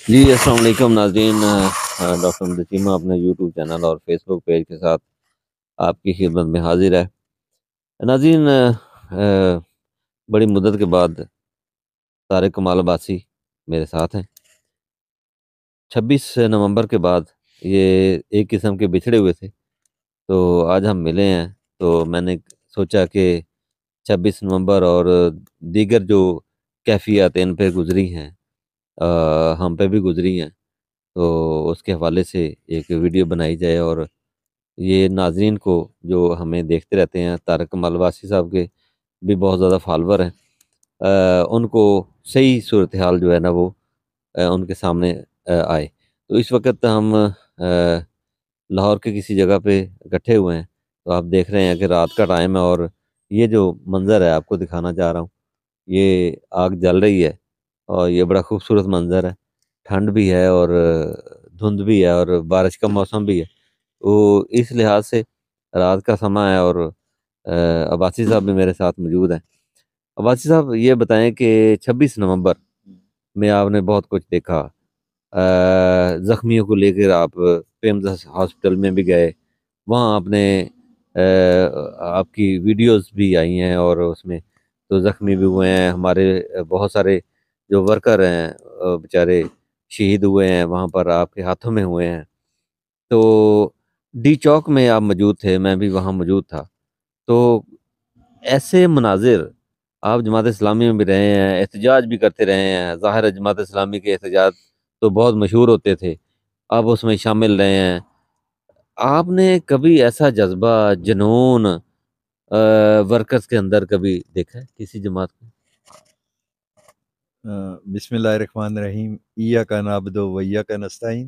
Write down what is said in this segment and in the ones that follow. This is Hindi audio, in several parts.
जी, अस्सलाम वालेकुम नाज़रीन। डॉक्टर नदीमा अपने यूट्यूब चैनल और फेसबुक पेज के साथ आपकी खिदमत में हाज़िर है। नाज़रीन, बड़ी मुद्दत के बाद तारिक कमाल अब्बासी मेरे साथ हैं। 26 नवंबर के बाद ये एक किस्म के बिछड़े हुए थे, तो आज हम मिले हैं। तो मैंने सोचा कि 26 नवंबर और दीगर जो कैफ़ियत इन पे गुज़री हैं, हम पे भी गुज़री हैं, तो उसके हवाले से एक वीडियो बनाई जाए और ये नाज़रीन को जो हमें देखते रहते हैं, तारक कमाल वासी साहब के भी बहुत ज़्यादा फॉलोवर हैं, उनको सही सूरत हाल जो है ना वो उनके सामने आए। तो इस वक़्त हम लाहौर के किसी जगह पे इकट्ठे हुए हैं। तो आप देख रहे हैं कि रात का टाइम है और ये जो मंज़र है आपको दिखाना चाह रहा हूँ, ये आग जल रही है और ये बड़ा खूबसूरत मंज़र है। ठंड भी है और धुंध भी है और बारिश का मौसम भी है। तो इस लिहाज से रात का समय है और अब्बासी साहब भी मेरे साथ मौजूद हैं। अब्बासी साहब, ये बताएँ कि 26 नवंबर में आपने बहुत कुछ देखा। ज़ख्मियों को लेकर आप पेम्स हॉस्पिटल में भी गए। वहाँ आपने आपकी वीडियोज़ भी आई हैं और उसमें तो ज़ख्मी भी हुए हैं हमारे बहुत सारे जो वर्कर हैं, बेचारे शहीद हुए हैं, वहाँ पर आपके हाथों में हुए हैं। तो डी चौक में आप मौजूद थे, मैं भी वहाँ मौजूद था। तो ऐसे मनाज़िर आप जमात इस्लामी में भी रहे हैं, एहतजाज भी करते रहे हैं। ज़ाहिर है जमात इस्लामी के एहतजाज तो बहुत मशहूर होते थे, आप उसमें शामिल रहे हैं। आपने कभी ऐसा जज़्बा, जुनून वर्कर्स के अंदर कभी देखा है किसी जमात में? बिस्मिल्लाहिर्रहमानिर्रहीम, इय्याका नअब्दु व इय्याका नस्तईन।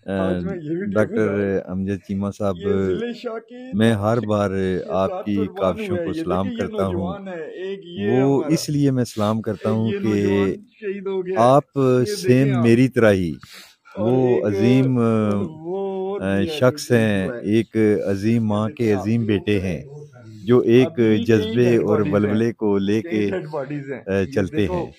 आज मैं ये वीडियो डॉक्टर बना रहा हूँ। अमजद चीमा साहब, ये ज़िले शाह के मैं हर बार के साथ आपकी कुर्बान काविशों हुए हैं। को ये सलाम देखिए, ये करता हूँ। नौजवान है, एक ये वो है हमारा, इसलिए मैं सलाम करता एक हूँ ये कि नौजवान शहीद हो गया है, आप ये सेम देखें आप। मेरी तरह ही वो और एक अजीम वो और भी है जो शख्स शहीद हैं, हुआ है, एक अजीम ये माँ देखें के आप। अजीम बेटे हैं, जो एक अभी कई जज्बे डेड और बॉडीज हैं, वलवले को कई लेके डेड बॉडीज हैं, चलते देखो। हैं।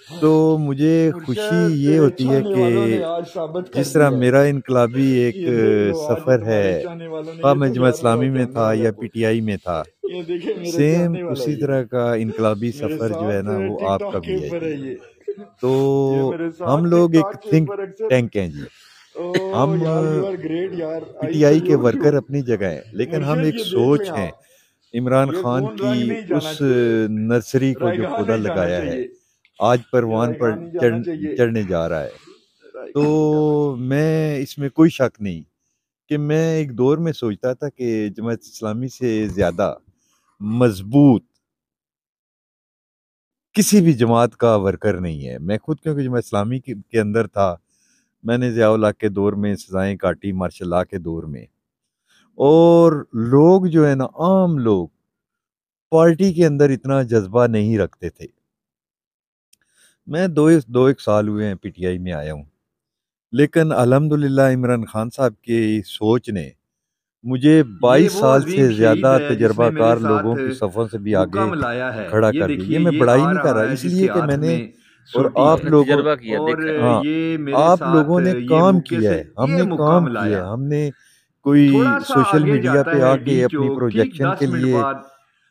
तो मुझे खुशी मुर्शद, ये तेरे होती है चाहने कि वालों ने आज साबित कर जिस तरह दिया है। मेरा इनकलाबी एक ये देख लो, आज सफ़र तुम्हारे है, चाहने वालों ने, ख़्वाह ये मैं तो जमात 11वां इस्लामी में जानने था वाला या है वो। पीटीआई में था, ये देखे, मेरे सेम चाहने वाला उसी है ये। तरह का इनकलाबी मेरे सफ़र जो है साथ ना वो टिकटॉक आपका के भी है ऊपर है जी। ये। ये तो मेरे हम साथ लोग एक टिकटॉक के थिंक ऊपर अक्सर। टैंक हैं जी। ओ हम यार, यू आर ग्रेट यार, आई पीटीआई के सल्यूट यू। वर्कर अपनी जगह हैं, लेकिन हम मुर्शिद, एक ये देख लें सोच हैं। आप, इमरान ये खान खून की रंग नहीं जाना उस चाहिए, नर्सरी को जो रायगां पौधा नहीं जाना लगाया है, चाहिए, आज ये परवान रायगां पर नहीं जाना चाहिए, चढ़ने जा रहा है। रायगां नहीं जाना तो चाहिए। मैं इसमें कोई शक नहीं कि मैं एक दौर में सोचता था कि जमात इस्लामी से ज़्यादा मजबूत किसी भी जमात का वर्कर नहीं है। मैं खुद क्योंकि जमात इस्लामी के अंदर था, मैंने ज़िया-उल हक के दौर में सज़ाएँ काटी, मार्शल लॉ के दौर में। और लोग जो है ना, आम लोग पार्टी के अंदर इतना जज़्बा नहीं रखते थे। मैं 2 एक साल हुए हैं पीटीआई में आया हूँ, लेकिन अल्हम्दुलिल्लाह इमरान खान साहब की सोच ने मुझे ये 22 वो साल अजीम से शहीद ज़्यादा है जिसने मेरे तजर्बाकार साथ लोगों की सफ़ों से भी आगे मुकाम लाया है। खड़ा ये कर दिया। ये देखिए, मैं ये बड़ाई आ नहीं कर रहा रहा, है इसलिए जिसके कि हाथ मैंने में और सोटी आप है, आपने लोगों तजर्बा किया, और देखा है। हाँ, ये मेरे आप साथ लोगों ने ये काम मुक्के किया से है, ये हमने काम मुकाम किया लाया। है, हमने थोड़ा कोई सा सोशल आगे मीडिया जाता पे है डी आके अपनी चौक, ठीक प्रोजेक्शन 10 के मिनट लिए बाद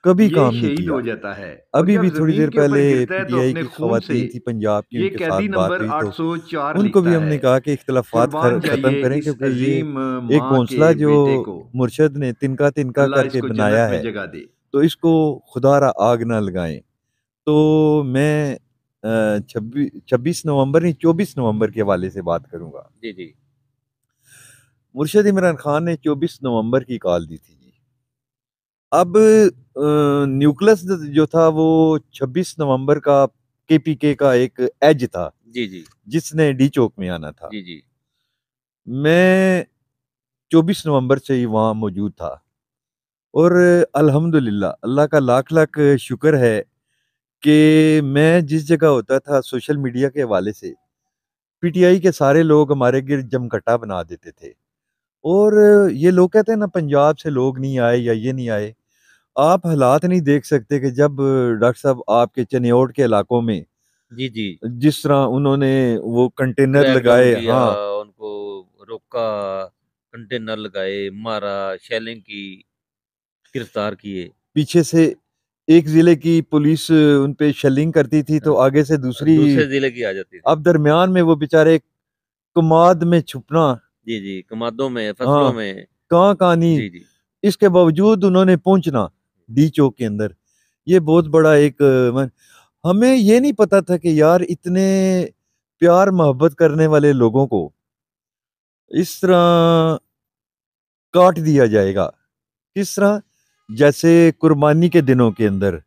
कभी ये काम नहीं शहीद किया। हो जाता है। और अभी जब भी थोड़ी जमीन देर के ऊपर पहले गिरता है तो पीटीआई अपने की खून से खवातीन थी पंजाब की, ये उनके साथ कैदी बात नंबर हुई तो 804 उनको भी लिखता हमने है। कहा कि इख्तिलाफात कुर्बान ख़त्म जाइए करें, इस क्योंकि ये अजीम एक माँ के घोंसला जो बेटे को, मुर्शद ने तिनका-तिनका अल्लाह करके इसको जन्नत बनाया में है, जगह दे। तो इसको खुदारा आग ना लगाएँ। तो मैं 26 नवंबर नहीं, 24 नवंबर के हवाले से बात करूँगा। जी, जी। मुर्शद इमरान खान ने 24 नवंबर की कॉल दी थी जी। अब न्यूक्लियस जो था वो 26 नवंबर का केपीके का एक एज था, जी, जी। जिसने डी चौक में आना था। जी, जी। मैं 24 नवंबर से ही वहाँ मौजूद था और अल्हम्दुलिल्लाह अल्लाह का लाख-लाख शुक्र है कि मैं जिस जगह होता था, सोशल मीडिया के हवाले से पीटीआई के सारे लोग हमारे गिर्द जमघटा बना देते थे। और ये लोग कहते हैं ना, पंजाब से लोग नहीं आए या ये नहीं आए। आप हालात नहीं देख सकते कि जब डॉक्टर साहब आपके चनियोट के इलाकों में जी जी, जिस तरह उन्होंने वो कंटेनर क्रैक डाउन लगाए, किया, हाँ, उनको रोका, कंटेनर लगाए, मारा, शेलिंग की, गिरफ्तार किए। पीछे से एक जिले की पुलिस उन पे शेलिंग करती थी तो हाँ, आगे से दूसरी, दूसरे जिले की आ जाती थी। अब दरमियान में वो बेचारे कमाद में छुपना, जी जी, कमादों में, फसलों हाँ, में। कहाँ कहाँ नहीं, जी जी, इसके बावजूद उन्होंने पहुंचना डी चौक के अंदर, ये बहुत बड़ा एक हमें ये नहीं पता था कि यार इतने प्यार मोहब्बत करने वाले लोगों को इस तरह काट दिया जाएगा। किस तरह? जैसे कुर्बानी के दिनों के अंदर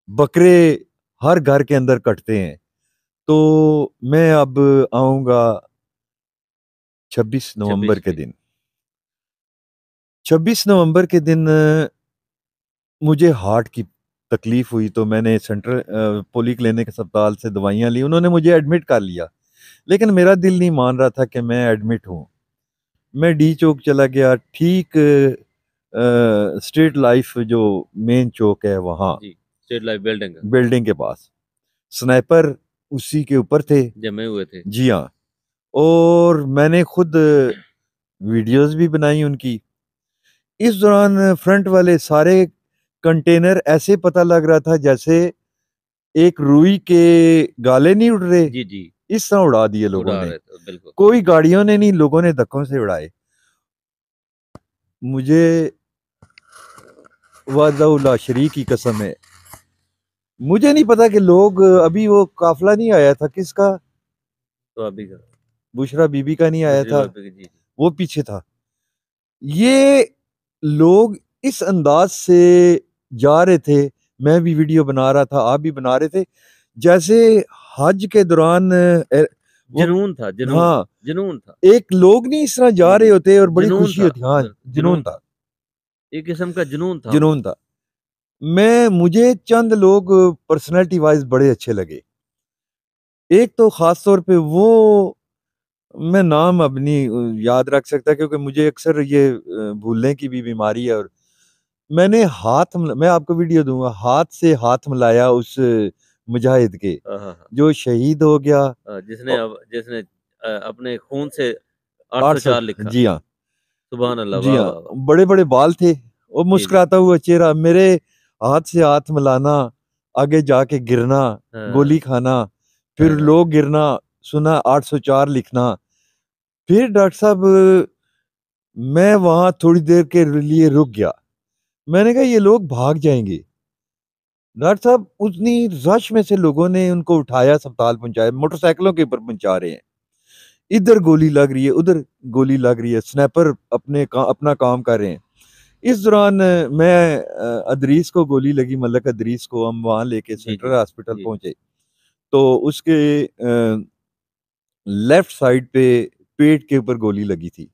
बकरे हर घर के अंदर कटते हैं, तो मैं अब आऊंगा 26 नवंबर 26 के पे। दिन। 26 नवंबर के दिन मुझे हार्ट की तकलीफ हुई, तो मैंने सेंट्रल पोली क्लिनिक अस्पताल से दवाइयाँ ली, उन्होंने मुझे एडमिट कर लिया, लेकिन मेरा दिल नहीं मान रहा था कि मैं एडमिट हूँ। मैं डी चौक चला गया, ठीक स्ट्रीट लाइफ जो मेन चौक है वहाँ, जी, स्टेट लाइफ बिल्डिंग बिल्डिंग के पास, स्नाइपर उसी के ऊपर थे। जमे हुए थे। जी हाँ, और मैंने खुद वीडियोस भी बनाई उनकी। इस दौरान फ्रंट वाले सारे कंटेनर ऐसे पता लग रहा था जैसे एक रुई के गाले नहीं उड़ रहे, जी जी, इस तरह उड़ा दिए लोगों उड़ा ने। रहे थे, बिल्कुल। कोई गाड़ियों ने नहीं, लोगों ने धक्कों से उड़ाए। मुझे वादा शरीक की कसम है, मुझे नहीं पता कि लोग, अभी वो काफिला नहीं आया था किसका, तो अभी का बुशरा बीबी का नहीं आया बुशरी था, बाबी की, जी जी। वो पीछे था। ये लोग इस अंदाज से जा रहे थे, मैं भी वीडियो बना रहा था, आप भी बना रहे थे, जैसे हज के दौरान वो, जुनून था, जुनून। हाँ, जुनून था। एक लोग नहीं इस तरह जा जी रहे जी, होते और बड़ी जुनून खुशी था, होती, हाँ, बिल्कुल जुनून जुनून था, था। एक किस्म का जुनून था जुनून उनको। था। मुझे चंद लोग पर्सनैलिटी वाइज बड़े अच्छे लगे। एक तो खास तौर पे वो, मैं नाम अब नहीं याद रख सकता क्योंकि मुझे अक्सर ये भूलने की भी बीमारी है, और मैंने मैं आपको वीडियो दूंगा, हाथ से हाथ मिलाया उस मुजाहिद के हाँ हाँ हाँ। जो शहीद हो गया। जिसने अब जिसने अपने खून से 800, 804 लिखा। जी हाँ, सुभान अल्लाह, जी वाह हाँ, वाह वाह। बड़े बड़े बाल थे, वो जी जी, मुस्कुराता हुआ चेहरा, मेरे हाथ से हाथ मिलाना, आगे जाके गिरना, हाँ गोली खाना, फिर हाँ लोग गिरना, सुना 804 लिखना। फिर डॉक्टर साहब, मैं वहां थोड़ी देर के लिए रुक गया, मैंने कहा ये लोग भाग जाएंगे। डॉक्टर साहब उतनी रश में से लोगों ने उनको उठाया, अस्पताल पहुंचाया, मोटरसाइकिलों के ऊपर पहुंचा रहे हैं, इधर गोली लग रही है, उधर गोली लग रही है, स्नैपर अपना काम कर रहे हैं। इस दौरान मैं अदरीस को गोली लगी, मलक अदरीस को हम वहां लेके जी सेंट्रल जी हॉस्पिटल जी। पहुंचे, तो उसके लेफ्ट साइड पे पेट के ऊपर गोली लगी थी।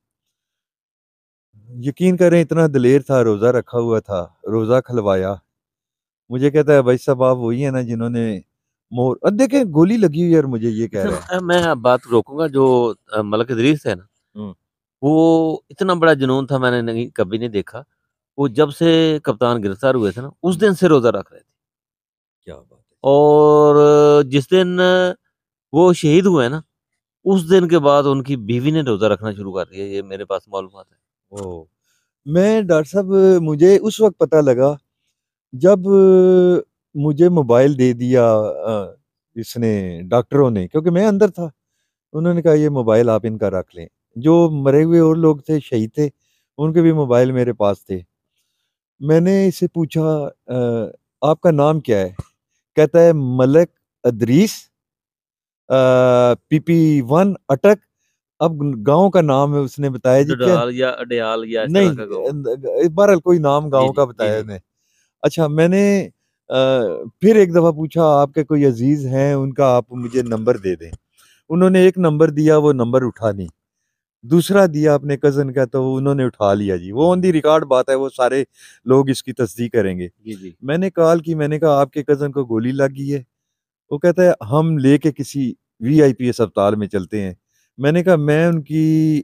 यकीन करें इतना दलेर था, रोजा रखा हुआ था, रोजा खलवाया, मुझे कहता है भाई साहब आप वही है ना जिन्होंने मोर, अब देखे गोली लगी हुई है और मुझे ये कह अच्छा, रहा है। मैं अब बात रोकूंगा जो मलक इदरीस है ना, हम्म, वो इतना बड़ा जुनून था, मैंने नहीं कभी नहीं देखा। वो जब से कप्तान गिरफ्तार हुए थे ना, उस दिन से रोजा रख रहे थे। क्या बात है। और जिस दिन वो शहीद हुए ना, उस दिन के बाद उनकी बीवी ने रोजा रखना शुरू कर दिया, ये मेरे पास मालूमात है। ओ, मैं डॉक्टर साहब, मुझे उस वक्त पता लगा जब मुझे मोबाइल दे दिया इसने, डॉक्टरों ने, क्योंकि मैं अंदर था, उन्होंने कहा ये मोबाइल आप इनका रख लें। जो मरे हुए और लोग थे, शहीद थे, उनके भी मोबाइल मेरे पास थे। मैंने इससे पूछा आपका नाम क्या है? कहता है मलक अदरीस, PP1 अटक। अब गांव का नाम है उसने बताया जी, क्या? डडाल या अडयाल या इस तरह नहीं, का गाँव है। बहरहाल कोई नाम जी गांव जी का जी बताया जी। उसने। अच्छा, मैंने फिर एक दफा पूछा आपके कोई अजीज हैं उनका आप मुझे नंबर दे दें। उन्होंने एक नंबर दिया, वो नंबर उठा नहीं। दूसरा दिया अपने कजन का, तो उन्होंने उठा लिया जी, वो ऑन दी रिकॉर्ड बात है, वो सारे लोग इसकी तस्दीक करेंगे। जी जी। मैंने कॉल की, मैंने कहा आपके कजन को गोली लग गई है। वो कहता है हम लेके किसी VIP अस्पताल में चलते हैं। मैंने कहा मैं उनकी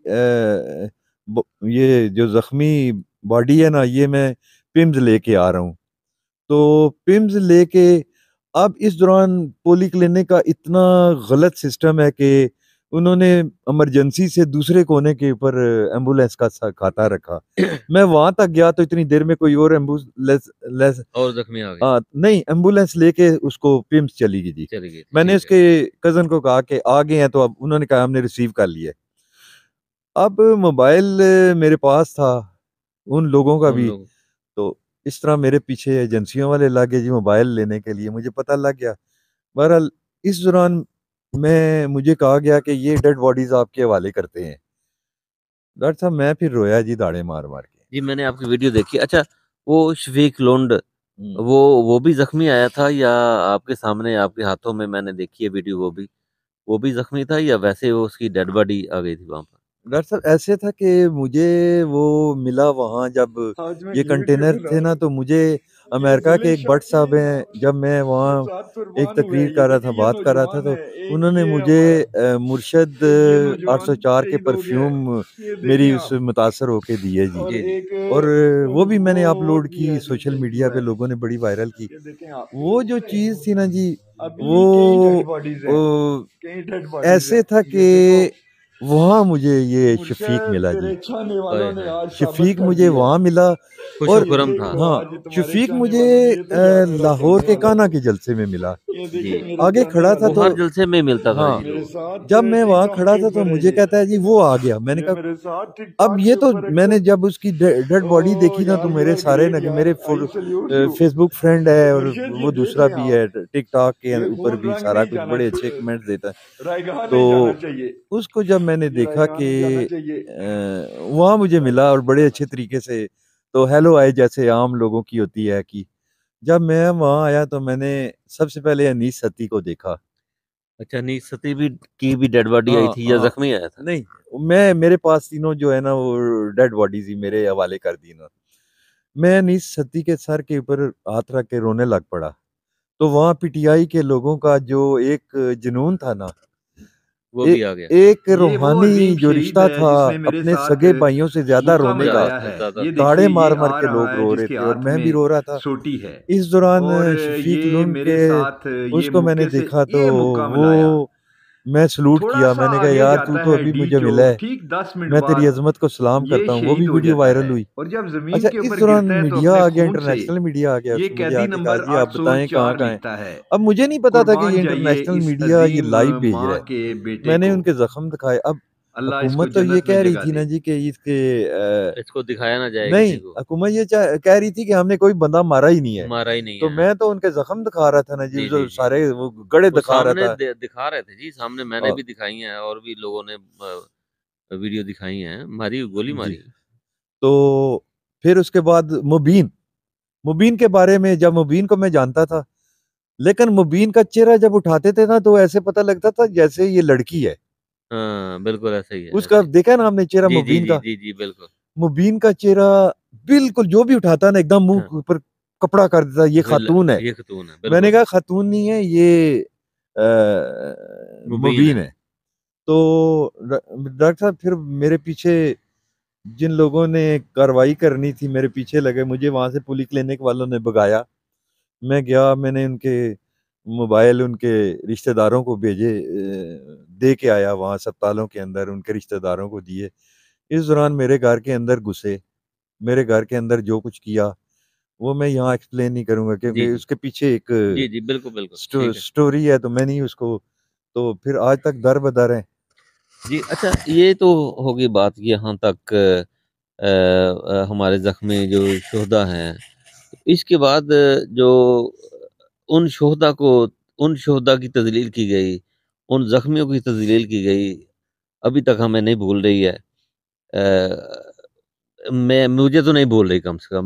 ये जो जख्मी बॉडी है ना, ये मैं पिम्स लेके आ रहा हूँ। तो पिम्स लेके अब इस दौरान पोली क्लिनिक का इतना गलत सिस्टम है कि उन्होंने इमरजेंसी से दूसरे कोने के ऊपर एम्बुलेंस का खाता रखा। मैं वहां तक गया तो इतनी देर में कोई और एम्बुलेंस और जख्मी आ गए। नहीं, एम्बुलेंस लेके उसको पिम्स चली गई जी। चली गई, मैंने ठीक है। उसके कजन को कहा कि आ गए हैं, तो अब उन्होंने कहा हमने रिसीव कर लिया। अब मोबाइल मेरे पास था उन लोगों का उन भी, लोग तो इस तरह मेरे पीछे एजेंसियों वाले लगे जी मोबाइल लेने के लिए, मुझे पता लग गया। बहरहाल इस दौरान मुझे कहा गया कि ये डेड बॉडीज आपके हवाले करते हैं। डॉक्टर साहब मैं फिर रोया जी, दाड़े मार मार के। जी, मैंने आपकी वीडियो देखी। अच्छा, वो शफीक लोंड हम्म। वो भी जख्मी आया था या आपके सामने आपके हाथों में मैंने देखी है वीडियो, वो भी जख्मी था या वैसे वो उसकी डेड बॉडी आ गई थी वहां पर? डॉक्टर साहब ऐसे था कि मुझे वो मिला वहाँ, जब आज मैं ये घी वीडियो कंटेनर बना थे रहा ना, हूँ। तो मुझे ये अमेरिका के जिले एक बट साहब शकील हैं, जब मैं वहाँ साथ एक कुर्बान हुए। तकरीर ये कर रहा था, देखिए ये बात कर रहा था, नौजवान तो है, एक उन्होंने ये मुझे हमारा मुर्शद एक ये नौजवान 804 के शहीद हो गया। परफ्यूम ये मेरी देखें उससे आप। मुतासर होके दिए जी। और जी, जी। एक और वो भी मैंने वो अपलोड भी की है जो सोशल शहीद मीडिया हुआ पे, है। लोगों ने बड़ी वायरल की। ये देखें आप। वो जो चीज़ थी ना जी, अभी कई डेड वो बॉडीज हैं, वो कई डेड बॉडीज ऐसे हैं। था ये कि देखो वहाँ मुझे ये शफीक मुर्शद मिला तेरे जी। चाहने वालों हाय ने हाय, आज साबित शफीक कर मुझे दिया है। वहाँ मिला। खुशो और ये खुरम था। देखो हाँ, आज तुम्हारे शफीक चाहने मुझे वालों ने ये तैयार मेरा लाहौर करने के वाला काना है। के जलसे में मिला। ये जी, देखे मेरे आगे चाहने खड़ा था वो वालों तो हर जलसे में मिलता था हाँ, जी मेरे लोगों को। साथ जब मैं वहाँ टिकटॉक खड़ा के था तो ऊपर है मुझे कहता है जी वो आ गया। मैंने ये कहा मेरे साथ अब टिकटॉक ये के तो ऊपर मैंने एक्टर। जब उसकी डेड बॉडी ओ देखी ना, तो यार मेरे यू आर सारे ग्रेट नगे, यार, मेरे I salute you. Facebook friend है और मुर्शिद वो ये दूसरा देखें भी आप, है, टिकटॉक के ये ऊपर खून भी रंग सारा नहीं कुछ जाना बड़े अच्छे कमेंट्स देता है। रायगाह तो नहीं जाना चाहिए, उसको जब मैंने ये देखा रायगाह कि नहीं जाना चाहिए। वहाँ मुझे मिला और बड़े अच्छे तरीके से, तो हेलो आए जैसे आम लोगों की होती है कि, जब मैं वहाँ आया तो मैंने सबसे पहले अनीस सत्ती को देखा। अच्छा, नी सती भी की भी डेड बॉडी आई हाँ थी या हाँ, जख्मी आया था? नहीं, मेरे पास तीनों जो है ना वो डेड बॉडीज ही मेरे हवाले कर दी ना। मैं अनीस सत्ती के सर के ऊपर हाथ रख के रोने लग पड़ा। तो वहाँ पीटीआई के लोगों का जो एक जुनून था ना, वो ए, भी आ गया। एक ये वो रूहानी अजीम जो शहीद रिश्ता है था जिसने मेरे अपने साथ सगे भाइयों से ज्यादा हुक्का रोने का, मचाया ज्यादा है। ज्यादा ये था। देखिए ताड़े ये मार मार आ के रहा लोग है रो रहे जिसके थे और हाथ मैं भी में रो रहा था। सोटी है। इस दौरान और शफीक ये लुंड मेरे के साथ ये उसको मैंने मुक्के से देखा तो ये मुक्का वो मिलाया। मैं सलूट थोड़ा किया। सा मैंने कहा आगे यार तू जाता तो है अभी डी मुझे मिला चौक, है, ठीक 10 मिनट मैं तेरी बाद अजमत को सलाम ये करता हूँ। वो शहीद भी हो वीडियो जाता वायरल है। हुई। और जब जमीन अच्छा, के इस ऊपर दौरान गिरता है तो मीडिया अपने आ गया, खून से इंटरनेशनल मीडिया आ गया, ये उसने मुझे कैदी आके कहा नंबर जी आप बताएं कहाँ 804 कहाँ है। लिखता है। अब मुझे नहीं पता था कि ये कुर्बान जाइए इंटरनेशनल इस मीडिया ये अजीम लाइव भेज रहा माँ है। के बेटे मैंने को, उनके जख्म दिखाए। अब अल्लाह इसको हुकूमत तो ये जन्नत में कह रही जगह थी ना दे। जी कि इसके इसको दिखाया ना जाए नहीं, किसी को। हुकूमत ये कह रही थी कि हमने कोई बंदा मारा ही नहीं है। मारा ही नहीं तो है। मैं तो उनके जख्म दिखा रहा था ना जी, जी, जो जी, जी। सारे वो गड़े वो दिखा रहा सामने था। दिखा रहे थे जी, सामने मैंने और भी दिखाई हैं और भी लोगों ने वीडियो दिखाई हैं, मारी गोली जी, मारी। तो फिर उसके बाद मुबीन मुबीन के बारे में, जब मुबीन को मैं जानता था, लेकिन मुबीन का चेहरा जब उठाते थे ना तो ऐसे पता लगता था जैसे ये लड़की है। हाँ, बिल्कुल ऐसा ही है, उसका ऐसा ही। देखा ना आपने चेहरा जी, जी, मुबीन जी, का? जी, जी, बिल्कुल। मुबीन का चेहरा बिल्कुल जो भी उठाता ना एकदम मुंह हाँ, के ऊपर कपड़ा कर देता, ये खातून है। ये खतून है, मैंने बिल्कुल। कहा खातून नहीं है ये, मुबीन मुबीन है। है। तो डॉक्टर साहब फिर मेरे पीछे जिन लोगों ने कार्रवाई करनी थी मेरे पीछे लगे, मुझे वहां से पुलिस क्लिनिक वालों ने भगाया। मैं गया, मैंने उनके मोबाइल उनके रिश्तेदारों को भेजे, दे के आया वहाँ अस्पतालों के अंदर, उनके रिश्तेदारों को दिए। इस दौरान मेरे घर के अंदर घुसे, मेरे घर के अंदर जो कुछ किया वो मैं यहाँ एक्सप्लेन नहीं करूंगा जी, क्योंकि जी। उसके पीछे एक जी, जी, बिल्कुल, बिल्कुल, ठीक है। स्टोरी है, तो मैं नहीं उसको, तो फिर आज तक दर बदर है। जी, अच्छा, ये तो होगी बात कि यहाँ तक हमारे ज़ख्मी जो शुहदा हैं, इसके बाद जो उन शुहदा को उन शुहदा की तज़लील की गई, उन ज़ख्मियों की तज़लील की गई, अभी तक हमें नहीं भूल रही है। मुझे तो नहीं भूल रही, कम से कम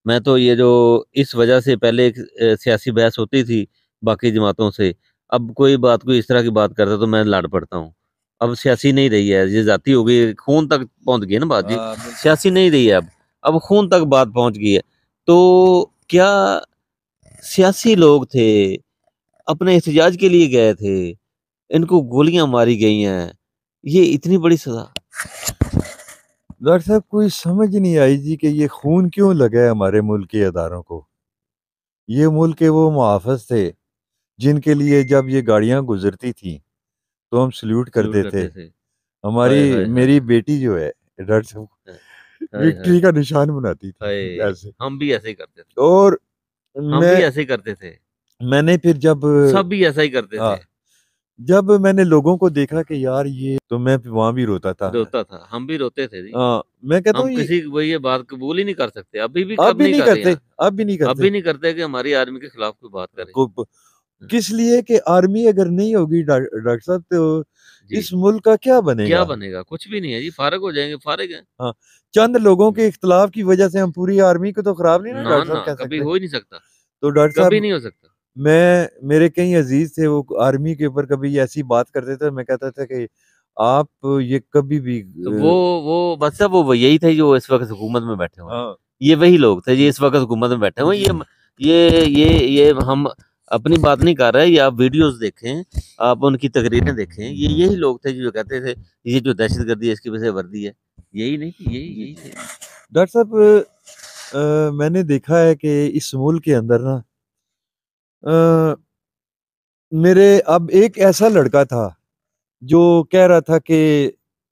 मैं तो ये जो इस वजह से पहले एक सियासी बहस होती थी बाकी जमातों से, अब कोई इस तरह की बात करता है तो मैं लड़ पड़ता हूँ। अब सियासी नहीं रही है, ये ज़ाती हो गई, खून तक पहुँच गई है ना बात जी, बिल्कुल। सियासी नहीं रही है अब खून तक बात पहुँच गई है। तो क्या सियासी लोग थे, अपने एहतजाज के लिए गए थे, इनको गोलियाँ मारी गई हैं, ये इतनी बड़ी सज़ा? डॉक्टर साहब कोई समझ नहीं आई जी कि ये खून क्यों लगा है हमारे मुल्क के अदारों को। ये मुल्क के वो मुहाफ़िज़ थे जिनके लिए जब ये गाड़ियां गुजरती थी तो हम सल्यूट सैल्यूट करते थे। करते थे। हाय, हमारी हाय, हाय, मेरी बेटी जो है डॉक्टर साहब हाय, हाय, विक्ट्री हाय, का निशान बनाती थी हाय! ऐसे। हम भी ऐसे ही करते थे। और हम भी मैं ऐसे ही करते थे। मैंने फिर जब सब भी ऐसा ही करते थे। हाँ, जब मैंने लोगों को देखा कि यार ये तो मैं वहाँ भी रोता था। रोता था, हम भी रोते थे जी। मैं कहता हम हूँ ये किसी को ये बात कबूल ही नहीं कर सकते। अभी भी अब अब भी नहीं नहीं कर रहे करते, हैं। अब भी नहीं अब करते। भी नहीं करते कि हमारी आर्मी के खिलाफ कोई बात करे। को किस लिए कि आर्मी अगर नहीं होगी डॉक्टर साहब तो जी। इस मुल्क का क्या क्या बनेगा? बनेगा? कुछ भी नहीं है जी, फारिग हो जाएँगे, फारिग हैं। हाँ, चंद लोगों के इख्तिलाफ की वजह से हम पूरी आर्मी को तो खराब नहीं ना ना, डॉक्टर साहब ना, कह कभी सकते। हो ही नहीं सकता। तो डॉक्टर कभी साहब नहीं हो सकता। मेरे कई अजीज थे वो आर्मी के ऊपर कभी ऐसी बात करते थे, मैं कहता था कि आप ये कभी भी तो वो बस अब वो यही थे जो इस वक़्त हुकूमत में बैठे हुए हैं। हाँ, ये वही लोग थे जो इस वक़्त हुकूमत में बैठे हुए हैं। ये हम अपनी बात नहीं कर रहे, ये आप वीडियोज़ देखें, आप उनकी तकरीरें देखें, ये यही लोग थे जो कहते थे, ये जो दहशतगर्दी है इसकी वजह से वर्दी है। यही नहीं थी, यही थे। डॉक्टर साहब मैंने देखा है कि इस मुल्क के अंदर ना अ, मेरे अब एक ऐसा लड़का था जो कह रहा था कि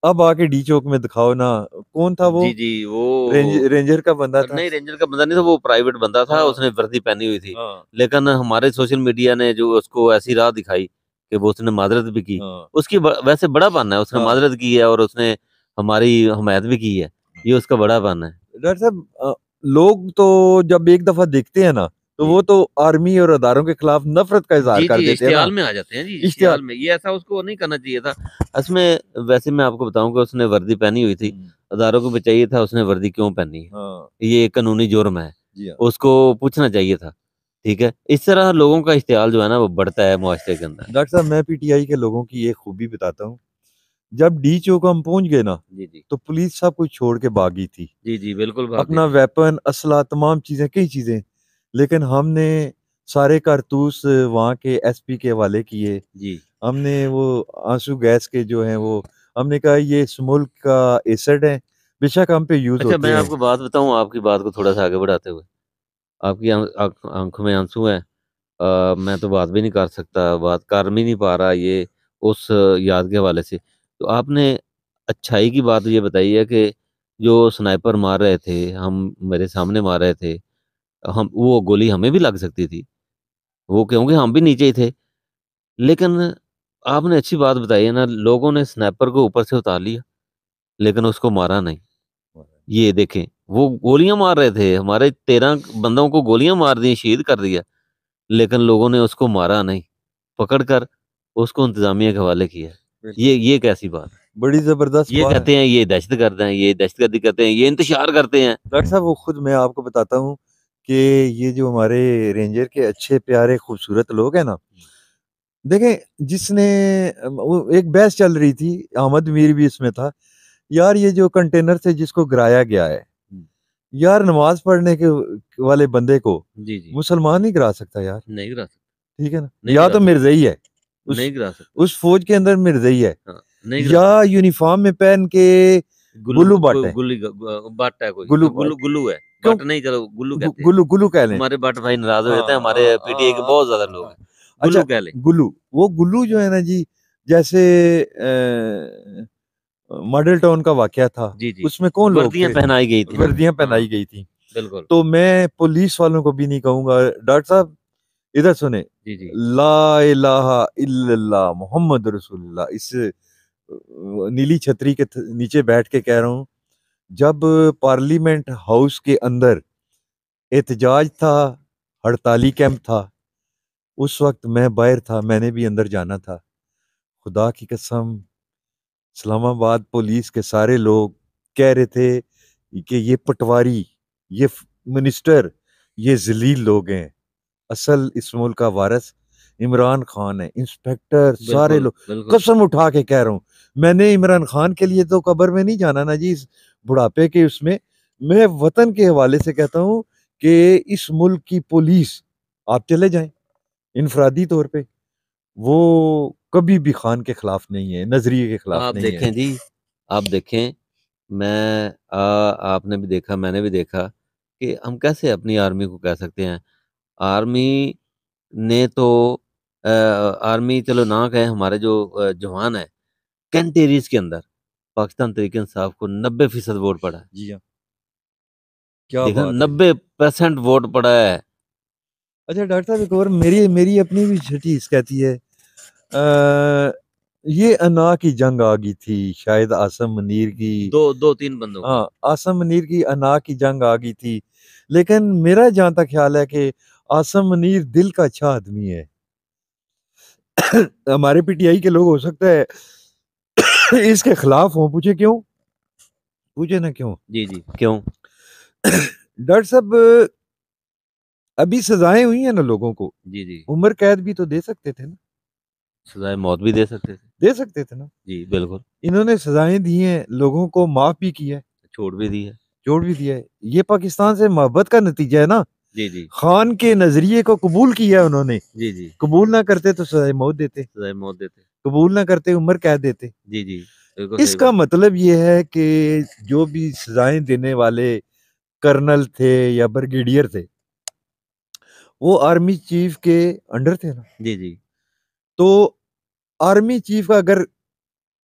अब आके डी चौक में दिखाओ ना, कौन था वो? जी, जी, वो रेंजर का बंदा था। नहीं रेंजर का बंदा नहीं था, वो प्राइवेट बंदा था, हाँ, उसने वर्दी पहनी हुई थी। हाँ, लेकिन हमारे सोशल मीडिया ने जो उसको ऐसी राह दिखाई कि वो उसने मादरत भी की। हाँ, उसकी वैसे बड़ापन है, उसने हाँ। मादरत की है और उसने हमारी हमायत भी की है। ये उसका बड़ापन है। डॉक्टर साहब लोग तो जब एक दफा देखते हैं ना तो जी। वो तो आर्मी और अदारों के खिलाफ नफरत का इजहार जी, कर जी, देते हैं ना। इश्तियाल में आ जाते हैं जी, इश्तिहार। इश्तियाल में। ये ऐसा उसको नहीं करना चाहिए था। इसमें वैसे मैं आपको बताऊँ कि उसने वर्दी पहनी हुई थी। अदारों को भी चाहिए था उसने वर्दी क्यों पहनी है। हाँ, ये कानूनी जुर्म है। जी हाँ। उसको पूछना चाहिए था। ठीक है? इस तरह लोगों का इश्तियाल जो है ना वो बढ़ता है मुआशरे के अंदर। डॉक्टर साहब मैं पीटीआई के लोगों की एक खूबी बताता हूँ। जब डी चौक हम पहुंच गए ना जी, जी। तो पुलिस सब कुछ छोड़ के भागी थी, जी, जी, बिल्कुल भाग गई अपना थी। वेपन असला तमाम चीजें कई चीजें, लेकिन हमने सारे कारतूस वहाँ के एसपी के हवाले किए। जी। हमने वो आंसू गैस के जो हैं वो हमने कहा ये इस मुल्क का एसेड है, बेशक हम पे यूज अच्छा मैं होते हैं। आपको बात बताऊँ आपकी बात को थोड़ा-सा आगे बढ़ाते हुए। आपकी आँखों में आँसू हैं। मैं तो बात भी नहीं कर सकता, बात कर भी नहीं पा रहा ये उस याद के हवाले से। तो आपने अच्छाई की बात ये बताई है कि जो स्नाइपर मार रहे थे, हम मेरे सामने मार रहे थे, हम वो गोली हमें भी लग सकती थी। वो क्योंकि हम भी नीचे ही थे। लेकिन आपने अच्छी बात बताई है ना, लोगों ने स्नाइपर को ऊपर से उतार लिया, लेकिन उसको मारा नहीं। ये देखें, वो गोलियाँ मार रहे थे, हमारे 13 बंदों को गोलियाँ मार दी, शहीद कर दिया, लेकिन लोगों ने उसको मारा नहीं, पकड़ कर उसको इंतज़ामिया के हवाले किया। बिल्कुल ये कैसी बात है? बड़ी जबरदस्त ये बात है। कहते हैं ये दहशतगर्द हैं, ये दहशतगर्दी करते हैं, ये इंतशार करते हैं। डॉक्टर साहब वो खुद मैं आपको बताता हूँ कि ये जो हमारे रेंजर के अच्छे प्यारे खूबसूरत लोग हैं ना, देखें जिसने वो एक बहस चल रही थी, अहमद मीर भी इसमें था, यार ये जो कंटेनर से जिसको गिराया गया है, यार नमाज पढ़ने के वाले बंदे को जी, जी। मुसलमान नहीं गिरा सकता यार। नहीं गिरा सकते, ठीक है ना, नहीं या गिरा तो सकते, मिर्जई है, नहीं उस गिरा सकते। उस फौज के अंदर मिर्जई है, हाँ, नहीं गिरा या सकते। यूनिफॉर्म में पहन के गुल्लू गुल्लू गु भट्ट है, गुल्ली ग बट है कोई, गुल्लू गुल्लू है। क्यों बट नहीं चलो गुल्लू कहते हैं। गुल्लू कह लें। हमारे भट्ट भाई नाराज़ हो हाँ, जाते हैं, हमारे हाँ, पीटीआई के हाँ, बहुत ज़्यादा लोग हाँ। हैं। अच्छा, गुल्लू कह लें। गुल्लू, वो गुल्लू जो है ना जी, जैसे मॉडल टाउन का वाकया था, जी, जी। उसमें कौन लोग वर्दियाँ थे? पहनाई गई थी ना। वर्दियां हाँ, पहनाई गई थी। बिल्कुल। तो मैं पुलिस वालों को भी नहीं कहूंगा, डॉक्टर साहब इधर सुने, जी, जी। ला इलाहा इल्लल्लाह मोहम्मद रसूलुल्लाह, इस नीली छतरी के नीचे बैठ के कह रहा हूँ, जब पार्लियामेंट हाउस के अंदर एहतजाज था, हड़ताली कैंप था, उस वक्त मैं बाहर था, मैंने भी अंदर जाना था। खुदा की कसम, इस्लामाबाद पुलिस के सारे लोग कह रहे थे कि ये पटवारी, ये मिनिस्टर, ये जलील लोग हैं, असल इस मुल्क का वारिस इमरान खान है। इंस्पेक्टर सारे बिल्कुल, लोग, बिल्कुल। कसम उठा के कह रहा हूँ, मैंने इमरान खान के लिए तो कब्र में नहीं जाना ना जी, इस बुढ़ापे के उसमें। मैं वतन के हवाले से कहता हूँ कि इस मुल्क की पुलिस, आप चले जाएं इनफरादी तौर पे, वो कभी भी खान के खिलाफ नहीं है, नजरिए के खिलाफ आप नहीं है। देखें जी, आप देखें, आपने भी देखा, मैंने भी देखा कि हम कैसे अपनी आर्मी को कह सकते हैं आर्मी ने तो आर्मी चलो ना कहें, हमारे जो जवान है कैंट एरियाज के अंदर पाकिस्तान तहरीक इंसाफ को 90% वोट पड़ा है। जी हाँ, क्या देखा, बात है। 90% वोट पड़ा है। अच्छा डॉक्टर साहब, एक और मेरी मेरी अपनी भी चीज कहती है, ये अना की जंग आ गई थी शायद आसम मुनीर की। दो तीन बंदों की। हाँ, आसम मुनीर की अना की जंग आ गई थी, लेकिन मेरा जहाँ तक ख्याल है कि आसम मुनीर दिल का अच्छा आदमी है। हमारे पीटीआई के लोग हो सकता है इसके खिलाफ हो, पूछे क्यों, पूछे ना क्यों। जी जी, क्यों? डॉक्टर साहब, अभी सजाएं हुई हैं ना लोगों को, जी जी, उम्र कैद भी तो दे सकते थे ना, सजाए मौत भी दे सकते थे। दे सकते थे ना। जी बिल्कुल। इन्होंने सजाएं दी हैं, लोगों को माफ भी किया है, छोड़ भी दी है। जोड़ भी दिया है। ये पाकिस्तान से मोहब्बत का नतीजा है ना। जी जी खान के नजरिए को कबूल किया है उन्होंने। जी जी, कबूल ना करते तो सजाए मौत देते, सजाए मौत देते। कबूल ना करते उम्र कैद देते। जी जी, बिल्कुल सही इसका बात। मतलब ये है कि जो भी सजाएं देने वाले कर्नल थे या ब्रिगेडियर थे, वो आर्मी चीफ के अंडर थे ना। जी जी तो आर्मी चीफ का अगर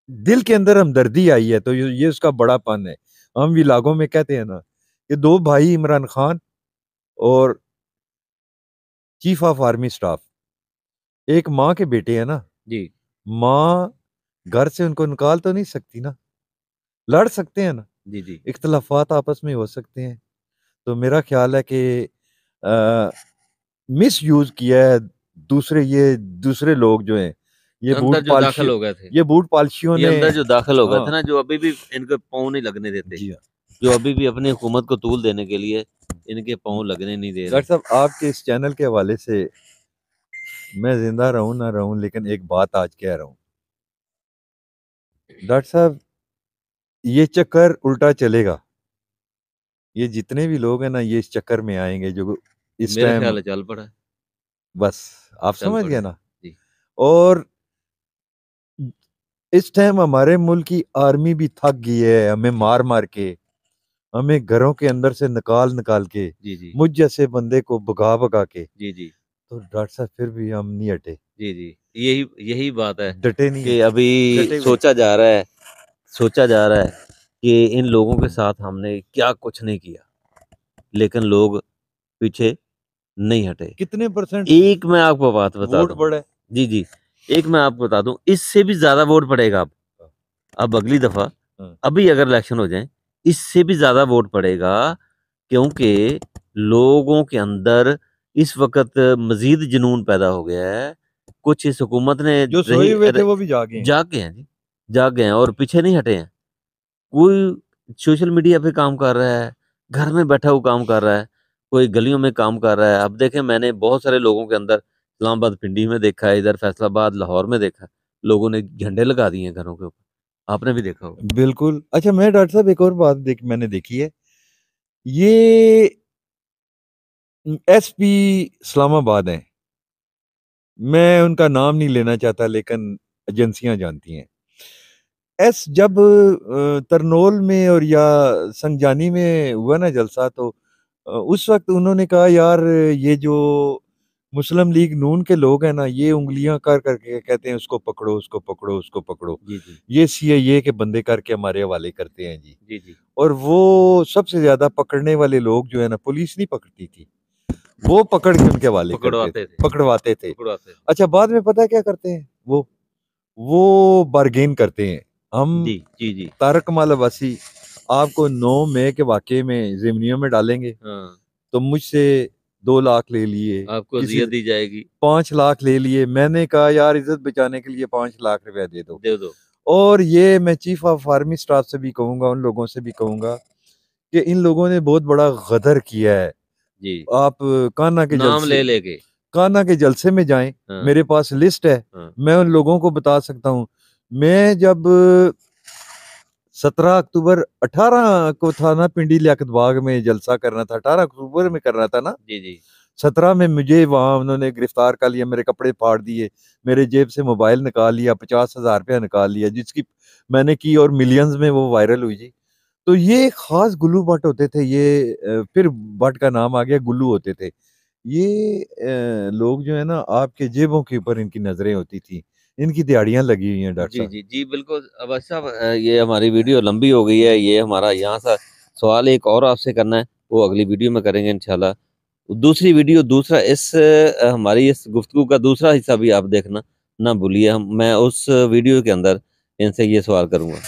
दिल के अंदर हमदर्दी आई है तो ये उसका बड़ापन है। हम विलागों में कहते हैं ना कि दो भाई इमरान खान और चीफ ऑफ आर्मी स्टाफ एक माँ के बेटे हैं ना। जी माँ घर से उनको निकाल तो नहीं सकती ना, लड़ सकते हैं ना, जी जी, इख्तलाफात आपस में हो सकते हैं। तो मेरा ख्याल है कि मिस यूज किया है दूसरे, ये दूसरे लोग जो हैं, ये अंदर बूट जो दाखिल पालिशियों, हो गए थे, ये बूट पालिशियों ये ने। अंदर जो दाखिल हो गए थे हाँ ना, जो अभी भी इनके पाँव नहीं लगने देते, जी हाँ। जो अभी भी अपनी हुकूमत को तूल देने के लिए इनके पाँव लगने नहीं दे रहे। डॉक्टर साहब, आपके इस चैनल के हवाले से मैं जिंदा रहूं ना रहूं, लेकिन एक बात आज कह रहा हूं डॉक्टर साहब, ये चक्कर उल्टा चलेगा। ये जितने भी लोग हैं ना, ये इस चक्कर में आएंगे जो इस मेरे टाइम, ख्याल है चल पड़ा है। बस आप चल समझ पड़ा गए है। ना। जी और इस टाइम हमारे मुल्क की आर्मी भी थक गई है, हमें मार मार के, हमें घरों के अंदर से निकाल निकाल के, जी जी मुझ जैसे बंदे को भगा भगा के। जी जी तो डॉक्टर साहब फिर भी हम नहीं हटे, जी जी, यही यही बात है डटे नहीं कि है, अभी डटे हुए। सोचा जा रहा है कि इन लोगों के साथ हमने क्या कुछ नहीं किया, लेकिन लोग पीछे नहीं हटे। कितने परसेंट एक मैं आपको बात बता वोट दूं। बढ़े। जी जी, एक मैं आपको बता दूं, इससे भी ज्यादा वोट पड़ेगा अब अगली दफा, हाँ। अभी अगर इलेक्शन हो जाए, इससे भी ज्यादा वोट पड़ेगा, क्योंकि लोगों के अंदर इस वक्त मजीद जुनून पैदा हो गया है। कुछ इस हुकूमत ने जो सोए हुए थे वो भी जागे हैं। जाग गए हैं जी, जाग गए हैं और पीछे नहीं हटे हैं। कोई सोशल मीडिया पे काम कर रहा है, घर में बैठा हुआ काम कर रहा है, कोई गलियों में काम कर रहा है। अब देखें, मैंने बहुत सारे लोगों के अंदर इस्लामाबाद पिंडी में देखा है, इधर फैसलाबाद लाहौर में देखा है, लोगों ने झंडे लगा दिए हैं घरों के ऊपर। आपने भी देखा होगा। बिल्कुल। अच्छा मैं डॉक्टर साहब एक और बात मैंने देखी है, ये एसपी इस्लामाबाद हैं, मैं उनका नाम नहीं लेना चाहता लेकिन एजेंसियां जानती हैं। जब तरनोल में और या संगजानी में हुआ ना जलसा, तो उस वक्त उन्होंने कहा यार, ये जो मुस्लिम लीग नून के लोग हैं ना, ये उंगलियां कर करके कहते हैं उसको पकड़ो, उसको पकड़ो, उसको पकड़ो, जी जी ये सीआईए के बंदे करके हमारे हवाले करते हैं जी। जी जी और वो सबसे ज्यादा पकड़ने वाले लोग जो है ना, पुलिस नहीं पकड़ती थी, वो पकड़ के उनके हवाले करते थे, पकड़वाते थे, पकड़वाते थे। पकड़वाते थे। अच्छा बाद में पता है क्या करते हैं वो बार्गेन करते हैं। हम जी जी जी, तारक कमाल अब्बासी आपको 9 मई के वाकये में जिमनियों में डालेंगे, हाँ, तो मुझसे 2 लाख ले लिए, आपको किसी अजियत दी जाएगी। 5 लाख ले लिए। मैंने कहा यार, इज्जत बचाने के लिए 5 लाख रुपया दे दो। दे दो। और ये मैं चीफ ऑफ आर्मी स्टाफ से भी कहूंगा, उन लोगों से भी कहूंगा कि इन लोगों ने बहुत बड़ा गदर किया है। जी, आप नाम ले लेके। कान्हा के जलसे में जाएं, हाँ मेरे पास लिस्ट है, हाँ मैं उन लोगों को बता सकता हूँ। मैं जब 17 अक्टूबर 18 को था ना, पिंडी लियाकत बाग में जलसा करना था, 18 अक्टूबर में करना था ना, जी जी 17 में मुझे वहां उन्होंने गिरफ्तार कर लिया, मेरे कपड़े फाड़ दिए, मेरे जेब से मोबाइल निकाल लिया, 50,000 रुपया निकाल लिया, जिसकी मैंने की और मिलियंस में वो वायरल हुई जी। तो ये खास गुल्लू भट्ट होते थे ये, फिर भट्ट का नाम आ गया, गुल्लू होते थे ये लोग जो है ना आपके जेबों के ऊपर इनकी नजरें होती थी, इनकी दिहाड़ियां लगी हुई हैं डॉक्टर जी, साहब। जी, जी, बिल्कुल। अब अच्छा ये हमारी वीडियो लंबी हो गई है, ये हमारा यहाँ सा सवाल एक और आपसे करना है, वो अगली वीडियो में करेंगे इंशाल्लाह। दूसरी वीडियो दूसरा इस हमारी इस गुफ्तगू का दूसरा हिस्सा भी आप देखना ना भूलिए, हम मैं उस वीडियो के अंदर इनसे ये सवाल करूँगा।